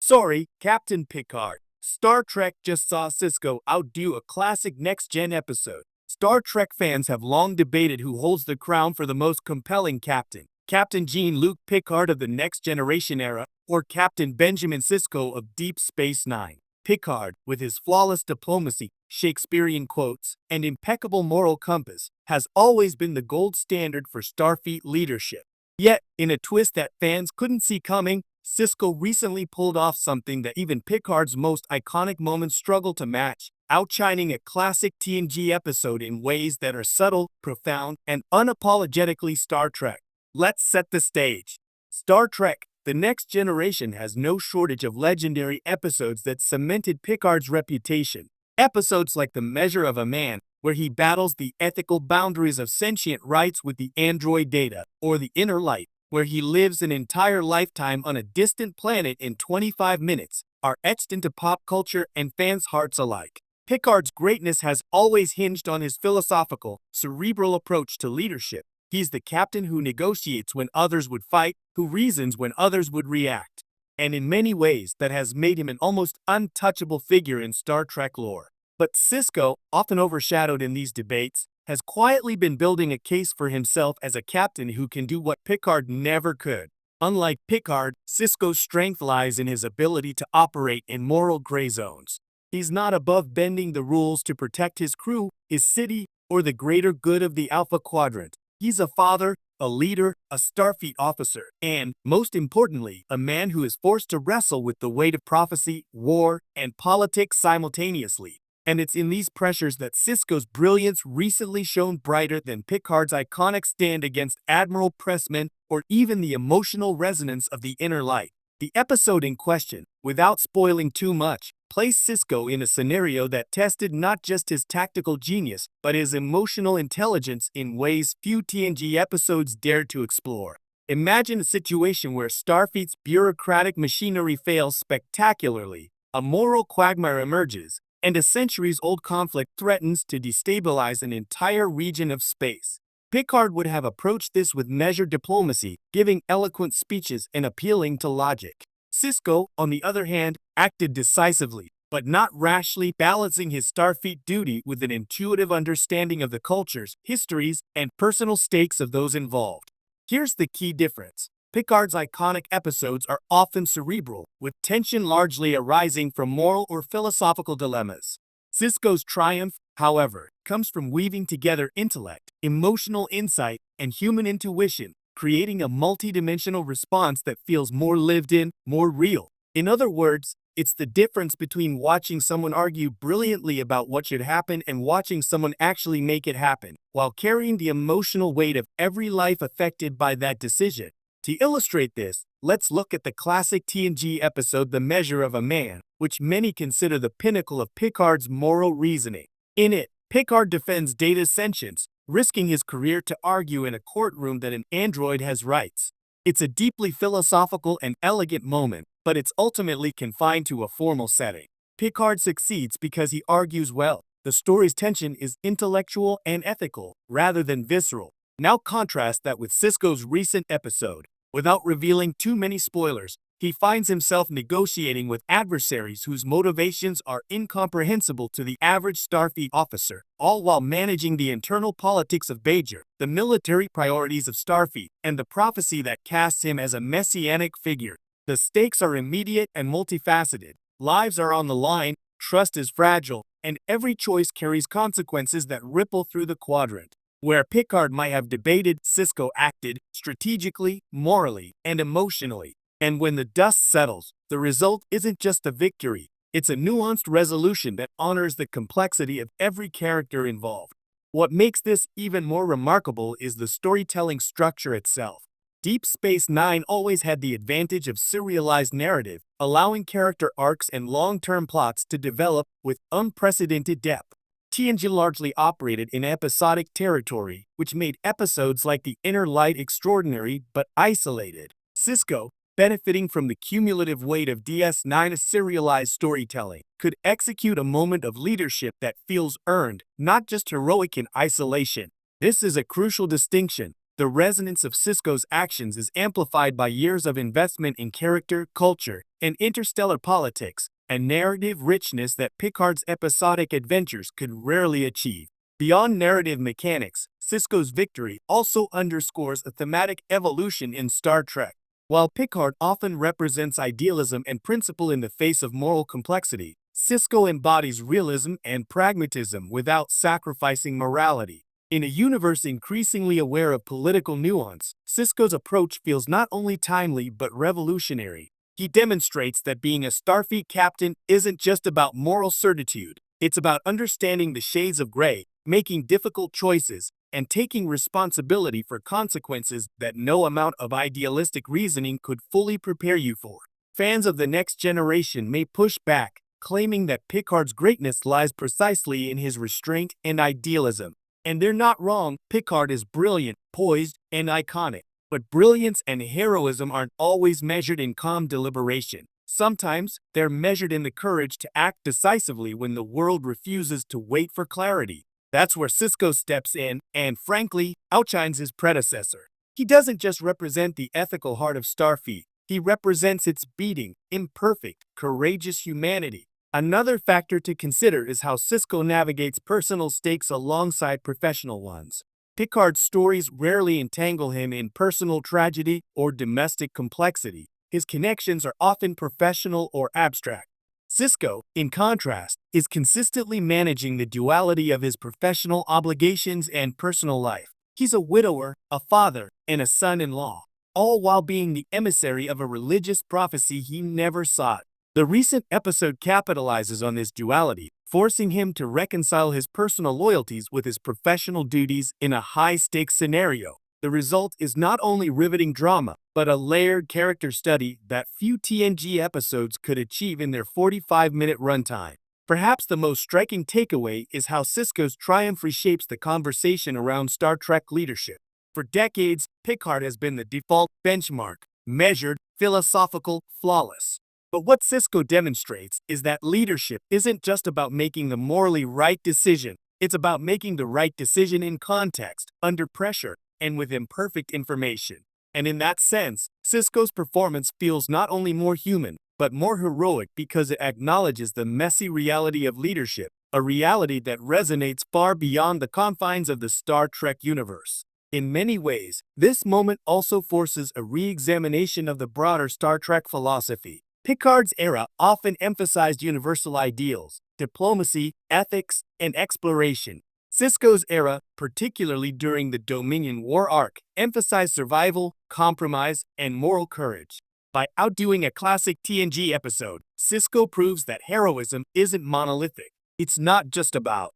Sorry, Captain Picard. Star Trek just saw Cisco outdo a classic next-gen episode. Star Trek fans have long debated who holds the crown for the most compelling captain. Captain Jean-Luc Picard of the Next Generation era, or Captain Benjamin Sisko of Deep Space Nine. Picard, with his flawless diplomacy, Shakespearean quotes, and impeccable moral compass, has always been the gold standard for Starfleet leadership. Yet, in a twist that fans couldn't see coming, Sisko recently pulled off something that even Picard's most iconic moments struggle to match, outshining a classic TNG episode in ways that are subtle, profound, and unapologetically Star Trek. Let's set the stage. Star Trek: The Next Generation has no shortage of legendary episodes that cemented Picard's reputation. Episodes like The Measure of a Man, where he battles the ethical boundaries of sentient rights with the android Data, or The Inner Light, where he lives an entire lifetime on a distant planet in 25 minutes, are etched into pop culture and fans' hearts alike. Picard's greatness has always hinged on his philosophical, cerebral approach to leadership. He's the captain who negotiates when others would fight, who reasons when others would react. And in many ways, that has made him an almost untouchable figure in Star Trek lore. But Sisko, often overshadowed in these debates, has quietly been building a case for himself as a captain who can do what Picard never could. Unlike Picard, Sisko's strength lies in his ability to operate in moral gray zones. He's not above bending the rules to protect his crew, his city, or the greater good of the Alpha Quadrant. He's a father, a leader, a Starfleet officer, and, most importantly, a man who is forced to wrestle with the weight of prophecy, war, and politics simultaneously. And it's in these pressures that Sisko's brilliance recently shone brighter than Picard's iconic stand against Admiral Pressman or even the emotional resonance of The Inner Light. The episode in question, without spoiling too much, placed Sisko in a scenario that tested not just his tactical genius, but his emotional intelligence in ways few TNG episodes dared to explore. Imagine a situation where Starfleet's bureaucratic machinery fails spectacularly, a moral quagmire emerges, and a centuries-old conflict threatens to destabilize an entire region of space. Picard would have approached this with measured diplomacy, giving eloquent speeches and appealing to logic. Sisko, on the other hand, acted decisively, but not rashly, balancing his Starfleet duty with an intuitive understanding of the cultures, histories, and personal stakes of those involved. Here's the key difference. Picard's iconic episodes are often cerebral, with tension largely arising from moral or philosophical dilemmas. Sisko's triumph, however, comes from weaving together intellect, emotional insight, and human intuition, creating a multidimensional response that feels more lived in, more real. In other words, it's the difference between watching someone argue brilliantly about what should happen and watching someone actually make it happen, while carrying the emotional weight of every life affected by that decision. To illustrate this, let's look at the classic TNG episode The Measure of a Man, which many consider the pinnacle of Picard's moral reasoning. In it, Picard defends Data's sentience, risking his career to argue in a courtroom that an android has rights. It's a deeply philosophical and elegant moment, but it's ultimately confined to a formal setting. Picard succeeds because he argues well. The story's tension is intellectual and ethical, rather than visceral. Now contrast that with Sisko's recent episode. Without revealing too many spoilers, he finds himself negotiating with adversaries whose motivations are incomprehensible to the average Starfleet officer, all while managing the internal politics of Bajor, the military priorities of Starfleet, and the prophecy that casts him as a messianic figure. The stakes are immediate and multifaceted. Lives are on the line, trust is fragile, and every choice carries consequences that ripple through the quadrant. Where Picard might have debated, Sisko acted strategically, morally, and emotionally. And when the dust settles, the result isn't just a victory, it's a nuanced resolution that honors the complexity of every character involved. What makes this even more remarkable is the storytelling structure itself. Deep Space Nine always had the advantage of serialized narrative, allowing character arcs and long-term plots to develop with unprecedented depth. TNG largely operated in episodic territory, which made episodes like The Inner Light extraordinary but isolated. Sisko, benefiting from the cumulative weight of DS9's serialized storytelling, could execute a moment of leadership that feels earned, not just heroic in isolation. This is a crucial distinction. the resonance of Sisko's actions is amplified by years of investment in character, culture, and interstellar politics, a narrative richness that Picard's episodic adventures could rarely achieve. Beyond narrative mechanics, Sisko's victory also underscores a thematic evolution in Star Trek. While Picard often represents idealism and principle in the face of moral complexity, Sisko embodies realism and pragmatism without sacrificing morality. In a universe increasingly aware of political nuance, Sisko's approach feels not only timely but revolutionary. He demonstrates that being a Starfleet captain isn't just about moral certitude, it's about understanding the shades of gray, making difficult choices, and taking responsibility for consequences that no amount of idealistic reasoning could fully prepare you for. Fans of the Next Generation may push back, claiming that Picard's greatness lies precisely in his restraint and idealism. And they're not wrong. Picard is brilliant, poised, and iconic. But brilliance and heroism aren't always measured in calm deliberation. Sometimes, they're measured in the courage to act decisively when the world refuses to wait for clarity. That's where Sisko steps in and, frankly, outshines his predecessor. He doesn't just represent the ethical heart of Starfleet. He represents its beating, imperfect, courageous humanity. Another factor to consider is how Sisko navigates personal stakes alongside professional ones. Picard's stories rarely entangle him in personal tragedy or domestic complexity. His connections are often professional or abstract. Sisko, in contrast, is consistently managing the duality of his professional obligations and personal life. He's a widower, a father, and a son-in-law, all while being the emissary of a religious prophecy he never sought. The recent episode capitalizes on this duality, forcing him to reconcile his personal loyalties with his professional duties in a high-stakes scenario. The result is not only riveting drama, but a layered character study that few TNG episodes could achieve in their 45-minute runtime. Perhaps the most striking takeaway is how Sisko's triumph reshapes the conversation around Star Trek leadership. For decades, Picard has been the default benchmark, measured, philosophical, flawless. But what Sisko demonstrates is that leadership isn't just about making the morally right decision. It's about making the right decision in context, under pressure, and with imperfect information. And in that sense, Sisko's performance feels not only more human, but more heroic because it acknowledges the messy reality of leadership, a reality that resonates far beyond the confines of the Star Trek universe. In many ways, this moment also forces a re-examination of the broader Star Trek philosophy. Picard's era often emphasized universal ideals, diplomacy, ethics, and exploration. Sisko's era, particularly during the Dominion War arc, emphasized survival, compromise, and moral courage. By outdoing a classic TNG episode, Sisko proves that heroism isn't monolithic. It's not just about